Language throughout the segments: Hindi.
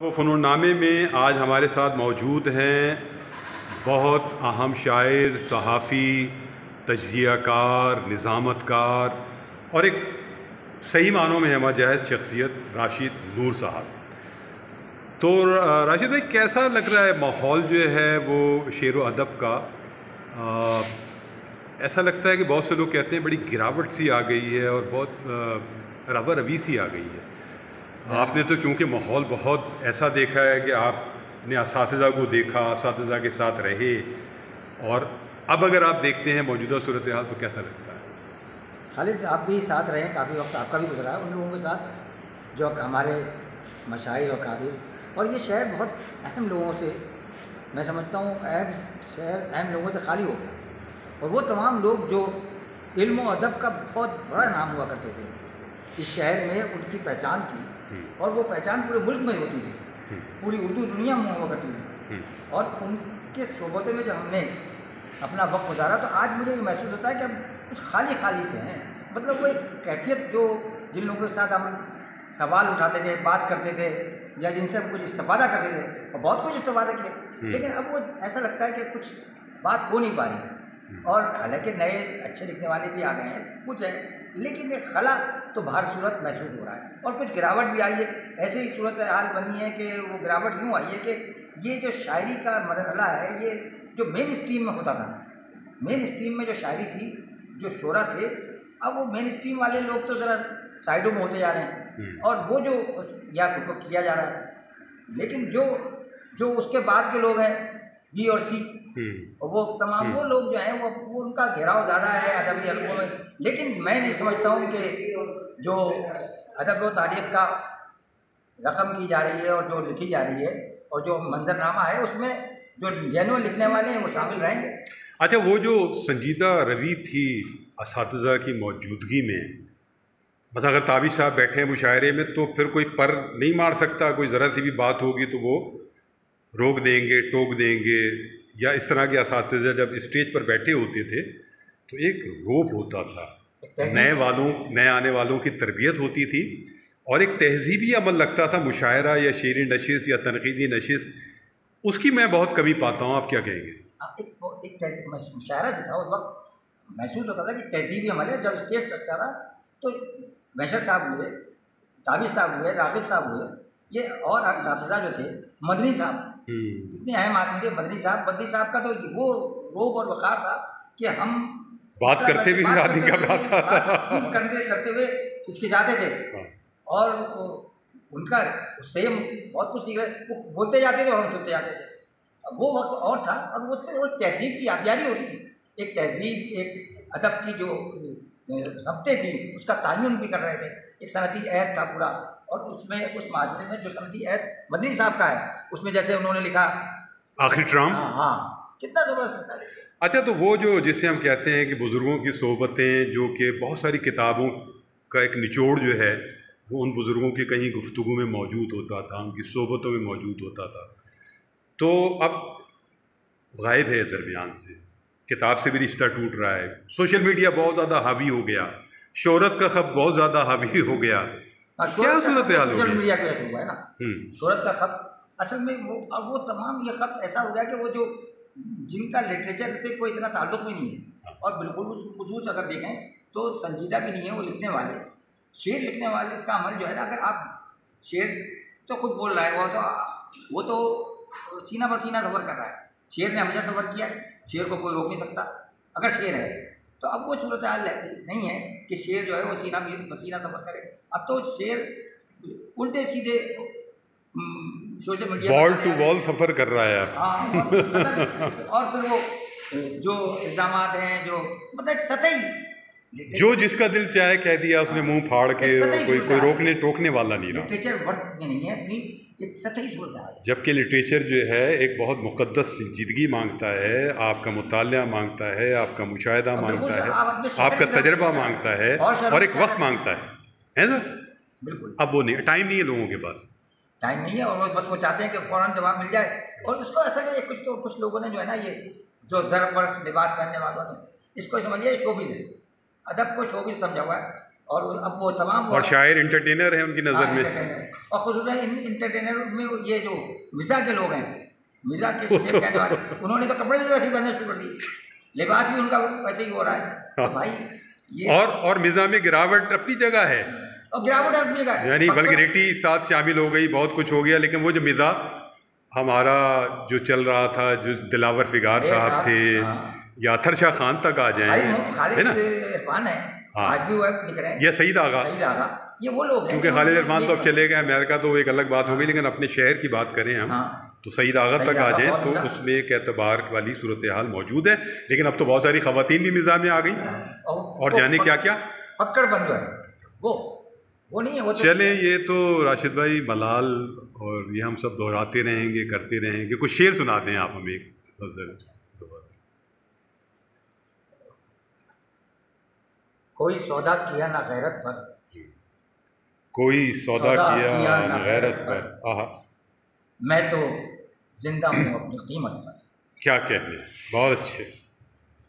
वो फ़नून्नामे में आज हमारे साथ मौजूद हैं बहुत अहम शायर, सहाफ़ी, तज्ज़ियाकार, निज़ामतकार और एक सही मानों में हमाजायज़ शख्सियत राशिद नूर साहब। तो राशिद भाई, कैसा लग रहा है माहौल जो है वो शेर व अदब का? ऐसा लगता है कि बहुत से लोग कहते हैं बड़ी गिरावट सी आ गई है और बहुत रवा रवी सी आ गई है। आपने तो चूँकि माहौल बहुत ऐसा देखा है कि आपने असातिज़ा को देखा, असातिज़ा के साथ रहे, और अब अगर आप देखते हैं मौजूदा सूरत हाल तो कैसा लगता है? खालिद, आप भी साथ रहे, काफ़ी वक्त आपका भी गुजरा है उन लोगों के साथ जो हमारे मशाइर और काबिल, और ये शहर बहुत अहम लोगों से, मैं समझता हूँ शहर अहम लोगों से खाली हो गया। और वो तमाम लोग जो इल्म और अदब का बहुत बड़ा नाम हुआ करते थे, इस शहर में उनकी पहचान थी और वो पहचान पूरे मुल्क में होती थी, पूरी उर्दू दुनिया में हुआ करती थी। और उनके सोबते में जब हमने अपना वक्त गुजारा तो आज मुझे ये महसूस होता है कि हम कुछ खाली खाली से हैं। मतलब वो एक कैफियत जो जिन लोगों के साथ हम सवाल उठाते थे, बात करते थे, या जिनसे हम कुछ इस्तेफादा करते थे, और बहुत कुछ इस्तेफादा किया, लेकिन अब वो ऐसा लगता है कि कुछ बात हो नहीं पा रही है। और हालांकि नए अच्छे लिखने वाले भी आ गए हैं, सब कुछ है, लेकिन एक खला तो बाहर सूरत महसूस हो रहा है और कुछ गिरावट भी आई है। ऐसे ही सूरत हाल बनी है कि वो गिरावट यूँ आई है कि ये जो शायरी का मरहला है, ये जो मेन स्ट्रीम में होता था, मेन स्ट्रीम में जो शायरी थी, जो शोरा थे, अब वो मेन स्ट्रीम वाले लोग तो ज़रा साइडों में होते जा रहे हैं और वो जो या उनको किया जा रहा है, लेकिन जो उसके बाद के लोग हैं बी और सी, और वो तमाम वो लोग जो हैं वो उनका घेराव ज़्यादा है अदबी हलकों में। लेकिन मैं नहीं समझता हूँ कि जो अदब व तारीख़ का रकम की जा रही है और जो लिखी जा रही है और जो मंजरनामा है उसमें जो जेन्युइन लिखने वाले हैं वो शामिल रहेंगे। अच्छा, वो जो संजीदा रवि थी असातिज़ा की मौजूदगी में, बस अगर ताबी साहब बैठे हैं मुशायरे में तो फिर कोई पर नहीं मार सकता, कोई ज़रा सी भी बात होगी तो वो रोक देंगे, टोक देंगे। या इस तरह के असातिज़ा जब स्टेज पर बैठे होते थे तो एक रोब होता था, नए आने वालों की तरबियत होती थी और एक तहजीबी अमल लगता था। मुशायरा या शेरी नशिश या तनकीदी नशिश, उसकी मैं बहुत कमी पाता हूँ। आप क्या कहेंगे? एक मुशायरा जो था उस वक्त महसूस होता था कि तहजीबी अमल है। जब स्टेज सकता था तो बैशर साहब हुए, ताबी साहब हुए, रागिब साहब हुए, ये और असातिज़ा जो थे, मदनी साहब, कितने अहम आदमी थे। बदरी साहब का तो वो रोब और वक़ार था कि हम बात करते भी आदमी का बात था, करते हुए हिचकिचाते थे और उनका उससे हम बहुत कुछ सीख रहे। वो बोलते जाते थे और हम सुनते जाते थे। अब वो वक्त और था और उससे वो तहजीब की आबियारी हो रही थी, एक तहजीब, एक अदब की जो सबते थी उसका तायुन भी कर रहे थे। एक सनती ऐद था पूरा, और उसमें उस माशरे में जो सनती ऐद मदनी साहब का है, उसमें जैसे उन्होंने लिखा आखिरी ट्राम, हाँ, कितना ज़बरदस्त लिखा है। अच्छा, तो वो जो जिसे हम कहते हैं कि बुज़ुर्गों की सोबतें, जो कि बहुत सारी किताबों का एक निचोड़ जो है वो उन बुज़ुर्गों की कहीं गुफ्तगू में मौजूद होता था, उनकी सोबतों में मौजूद होता था, तो अब गायब है दरमियान से। किताब से भी रिश्ता टूट रहा है, सोशल मीडिया बहुत ज़्यादा हावी हो गया, शोहरत का खत बहुत ज़्यादा हावी हो गया। क्या सूरत हाल हो गई? सोशल मीडिया की वजह से हुआ है ना, शोहरत का खत असल में वो तमाम ये खत ऐसा हो गया कि वो जो जिनका लिटरेचर से कोई इतना ताल्लुक भी नहीं है, और बिल्कुल उस खुसूस अगर देखें तो संजीदा भी नहीं है वो लिखने वाले, शेर लिखने वाले का अमल जो है ना, अगर आप शेर तो खुद बोल रहा है, वो तो सीना बसीना सफ़र कर रहा है। शेर ने हमेशा सफ़र किया, शेर को कोई रोक नहीं सकता अगर शेर है। तो अब वो सूरत हाल नहीं है कि शेर जो है वो सीना बसीना सफ़र करे। अब तो शेर उल्टे सीधे social media wall to wall सफ़र कर रहा है। हाँ, और फिर वो जो इल्ज़ामात हैं, जो मतलब एक सतही, जो जिसका दिल चाहे कह दिया उसने मुंह फाड़ के, कोई रोकने टोकने वाला नहीं रहा। लिटरेचर वर्थ में नहीं है, अपनी एक सतही सूरत हाल है। जबकि लिटरेचर जो है एक बहुत मुक़द्दस संजीदगी मांगता है, आपका मुतालिया मांगता है, आपका मुशाहिदा मांगता है, आपका तजर्बा मांगता है और एक वक्त मांगता है ना? बिल्कुल। अब वो नहीं, टाइम नहीं है लोगों के पास, टाइम नहीं है, और बस वो चाहते हैं कि फ़ौरन जवाब मिल जाए। और उसको असल में कुछ लोगों ने जो है ना, ये जो ज़र पर लिबास पहनने वालों ने इसको समझ लिया शोबिज़ है, अदब को शोबिज़ समझा हुआ है। और अब वो तमाम और शायर इंटरटेनर है उनकी नज़र में, और खुसूसन इन इंटरटेनर में ये जो मिज़ा के लोग हैं, मिज़ा के कहने वाले, उन्होंने तो कपड़े भी वैसे ही पहनने शुरू कर दिए, लिबास भी उनका वैसे ही हो रहा है। तो भाई ये और मिज़ा में गिरावट अपनी जगह है, और गिरावट अपनी जगह, यानी वल्गैरिटी साथ शामिल हो गई, बहुत कुछ हो गया, लेकिन वो जो मिज़ा हमारा जो चल रहा था, जो दिलावर फिगार साहब थे या अतर शाह खान तक आ जाए, है ना, इरफान है आज भी वो दिख रहे हैं, या सईद आगा, ये वो लोग हैं। क्योंकि खालिद इरफान तो अब चले गए अमेरिका, तो एक अलग बात हो गई, लेकिन अपने शहर की बात करें हम तो सईद आगा तक आ जाएँ तो उसमें एक एतबार वाली सूरत हाल मौजूद है। लेकिन अब तो बहुत सारी ख़वातीन भी मिज़ा में आ गई और जाने क्या क्या पकड़ बन जो है वो नहीं है, वो तो चले। ये तो राशिद भाई मलाल और ये हम सब दोहराते रहेंगे, करते रहेंगे। कुछ शेर सुना दें आप हमें एक नज़र। कोई सौदा किया ना गैरत पर, कोई सौदा किया ना गैरत पर, आहा, मैं तो जिंदा हूँ अपनी कीमत पर। क्या कहने, बहुत अच्छे।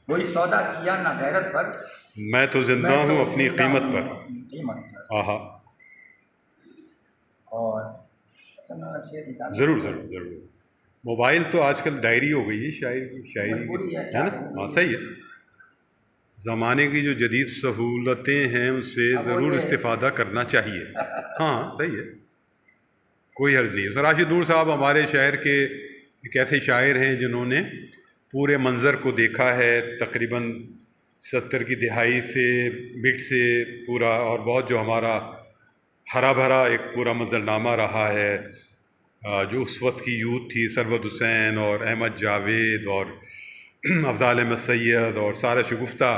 कोई सौदा किया ना गैरत पर, मैं तो जिंदा हूँ अपनी कीमत पर, आहा। और ज़रूर ज़रूर ज़रूर। मोबाइल तो आजकल डायरी हो गई है शायरी है ना। हाँ सही है, ज़माने की जो जदीद सहूलतें हैं उनसे ज़रूर इस्तिफ़ादा करना चाहिए। हाँ सही है, कोई हर्ज नहीं है। राशिद नूर साहब हमारे शहर के एक ऐसे शायर हैं जिन्होंने पूरे मंज़र को देखा है, तकरीबन 70 की दिहाई से मिड से पूरा, और बहुत जो हमारा हरा भरा एक पूरा मंजरनामा रहा है, जो उस वक्त की यूथ थी, सरवत हुसैन और अहमद जावेद और अफजाल अहमद सैयद और सारा शगुफ्ता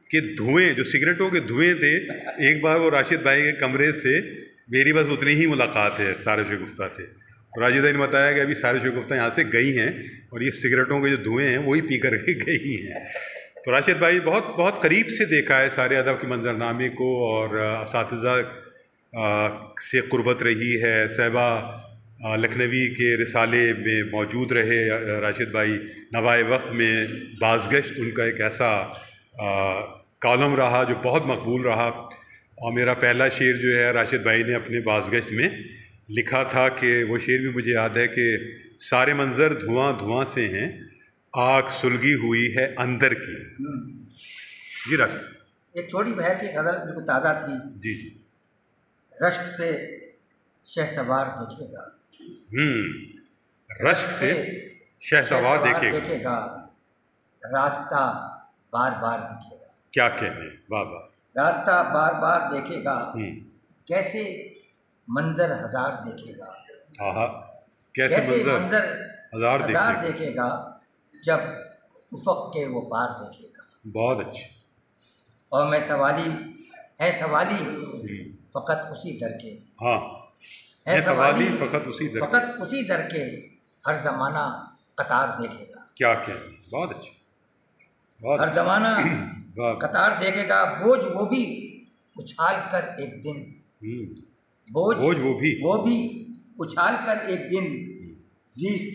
के धुएँ, जो सिगरेटों के धुएँ थे। एक बार वो राशिद भाई के कमरे से मेरी बस उतनी ही मुलाकात है सारा शगुफ्ता से, तो राशिद भाई ने बताया कि अभी सारा शगुफ्ता यहाँ से गई हैं और ये सिगरेटों के जो धुएँ हैं वही पी कर के गई हैं। तो राशिद भाई बहुत बहुत करीब से देखा है सारे अदब के मंजरनामे को, और असातिज़ा से क़ुर्बत रही है। सहबा लखनवी के रिसाले में मौजूद रहे राशिद भाई। नवाए वक्त में बाज़गश्त उनका एक ऐसा कॉलम रहा जो बहुत मकबूल रहा, और मेरा पहला शेर जो है राशिद भाई ने अपने बाज़गश्त में लिखा था कि वो शेर भी मुझे याद है कि सारे मंज़र धुआं धुआं से हैं, आग सुलगी हुई है अंदर की। जी राशिद। एक छोटी बहर की गज़ल बिल्कुल ताज़ा थी। जी जी। रश्क से शहसवार देखेगा, रश्क से शहसवार देखेगा, रास्ता बार बार दिखेगा। क्या कहने, वाह वाह। रास्ता बार बार देखेगा, कैसे मंजर हजार देखेगा, आहा, कैसे मंजर हजार देखेगा, जब उफ़क़ के वो पार देखेगा। बहुत अच्छे। और मैं सवाली फ़कत उसी दर के, हाँ है सवाली फ़कत उसी दर के, हर ज़माना कतार देखेगा। क्या कहने, बहुत अच्छे। हर ज़माना कतार देखेगा, बोझ वो भी उछाल कर एक दिन, बोझ वो भी उछाल कर एक दिन, ज़ीस्त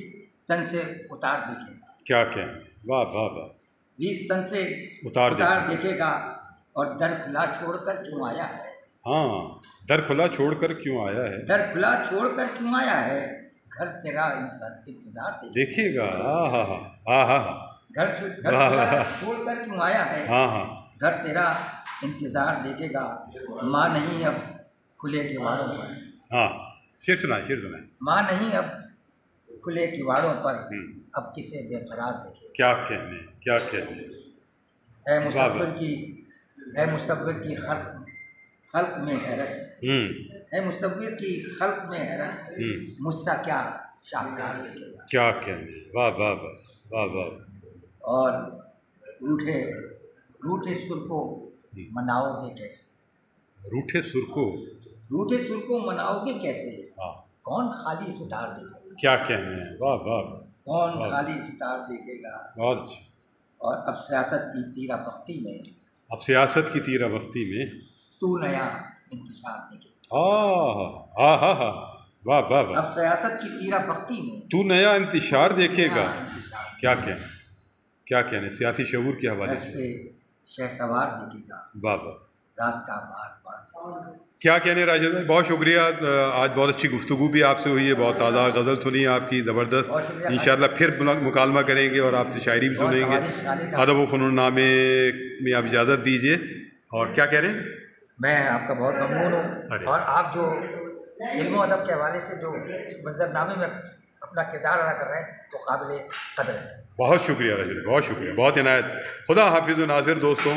तन से उतार देखेगा। क्या कहने, वाह वाह वाह। ज़ीस्त तन से उतार देखेगा, और दर खुला छोड़कर क्यों आया है। हाँ, दर खुला छोड़कर क्यों आया है, दर खुला छोड़कर क्यों आया है, घर तेरा इंतजार देखेगा। हाँ हाँ हाँ हाँ हाँ। घर खुला छोड़कर क्यों आया है, हाँ हाँ। घर तेरा इंतजार देखेगा, माँ नहीं अब खुले किवाड़ों पर। हाँ शेर सुनाए। माँ नहीं अब खुले किवाड़ों पर, अब किसे बेकरार देखेगा। क्या कहने। है मुसव्विर की खल्क में हैरत, है मुसव्विर की खल्क में हैरत, मुझसा क्या शाहकार देखेगा। क्या कहने, वाह वाह वाह वाह। और रूठे सुर को मनाओगे कैसे, रूठे सुर को मनाओगे कैसे, कौन खाली सितार देखेगा। क्या कहने, वाह वाह। कौन खाली सितार देखेगा। बहुत अच्छी। और अब सियासत की तीरा बख्ती में तू नया इंतशार देखेगा। वाह वाह वाह। अब सियासत की तीरा बख्ती में तू नया इंतशार देखेगा। क्या कहने सियासी शऊर के हवाले से शहसवार दिखेगा वाह वाह, रास्ता बार बार। क्या कहने राजेश भाई, बहुत शुक्रिया। आज बहुत अच्छी गुफ्तगू भी आपसे हुई है, बहुत ताज़ा गज़ल सुनी है आपकी, ज़बरदस्त। इंशाअल्लाह फिर मुकालमा करेंगे और आपसे शायरी भी सुनेंगे। अदब व फ़नून नामे में आप इजाज़त दीजिए। और क्या कह रहे हैं? मैं आपका बहुत ममनून हूँ, और आप जो इल्म अदब के हवाले से जो इस मंजरनामे में अपना किरदार अदा कर रहे हैं वो काबिल कदर है। बहुत शुक्रिया राजेश, बहुत शुक्रिया, बहुत इनायत। खुदा हाफिज़ नाज़िर दोस्तों।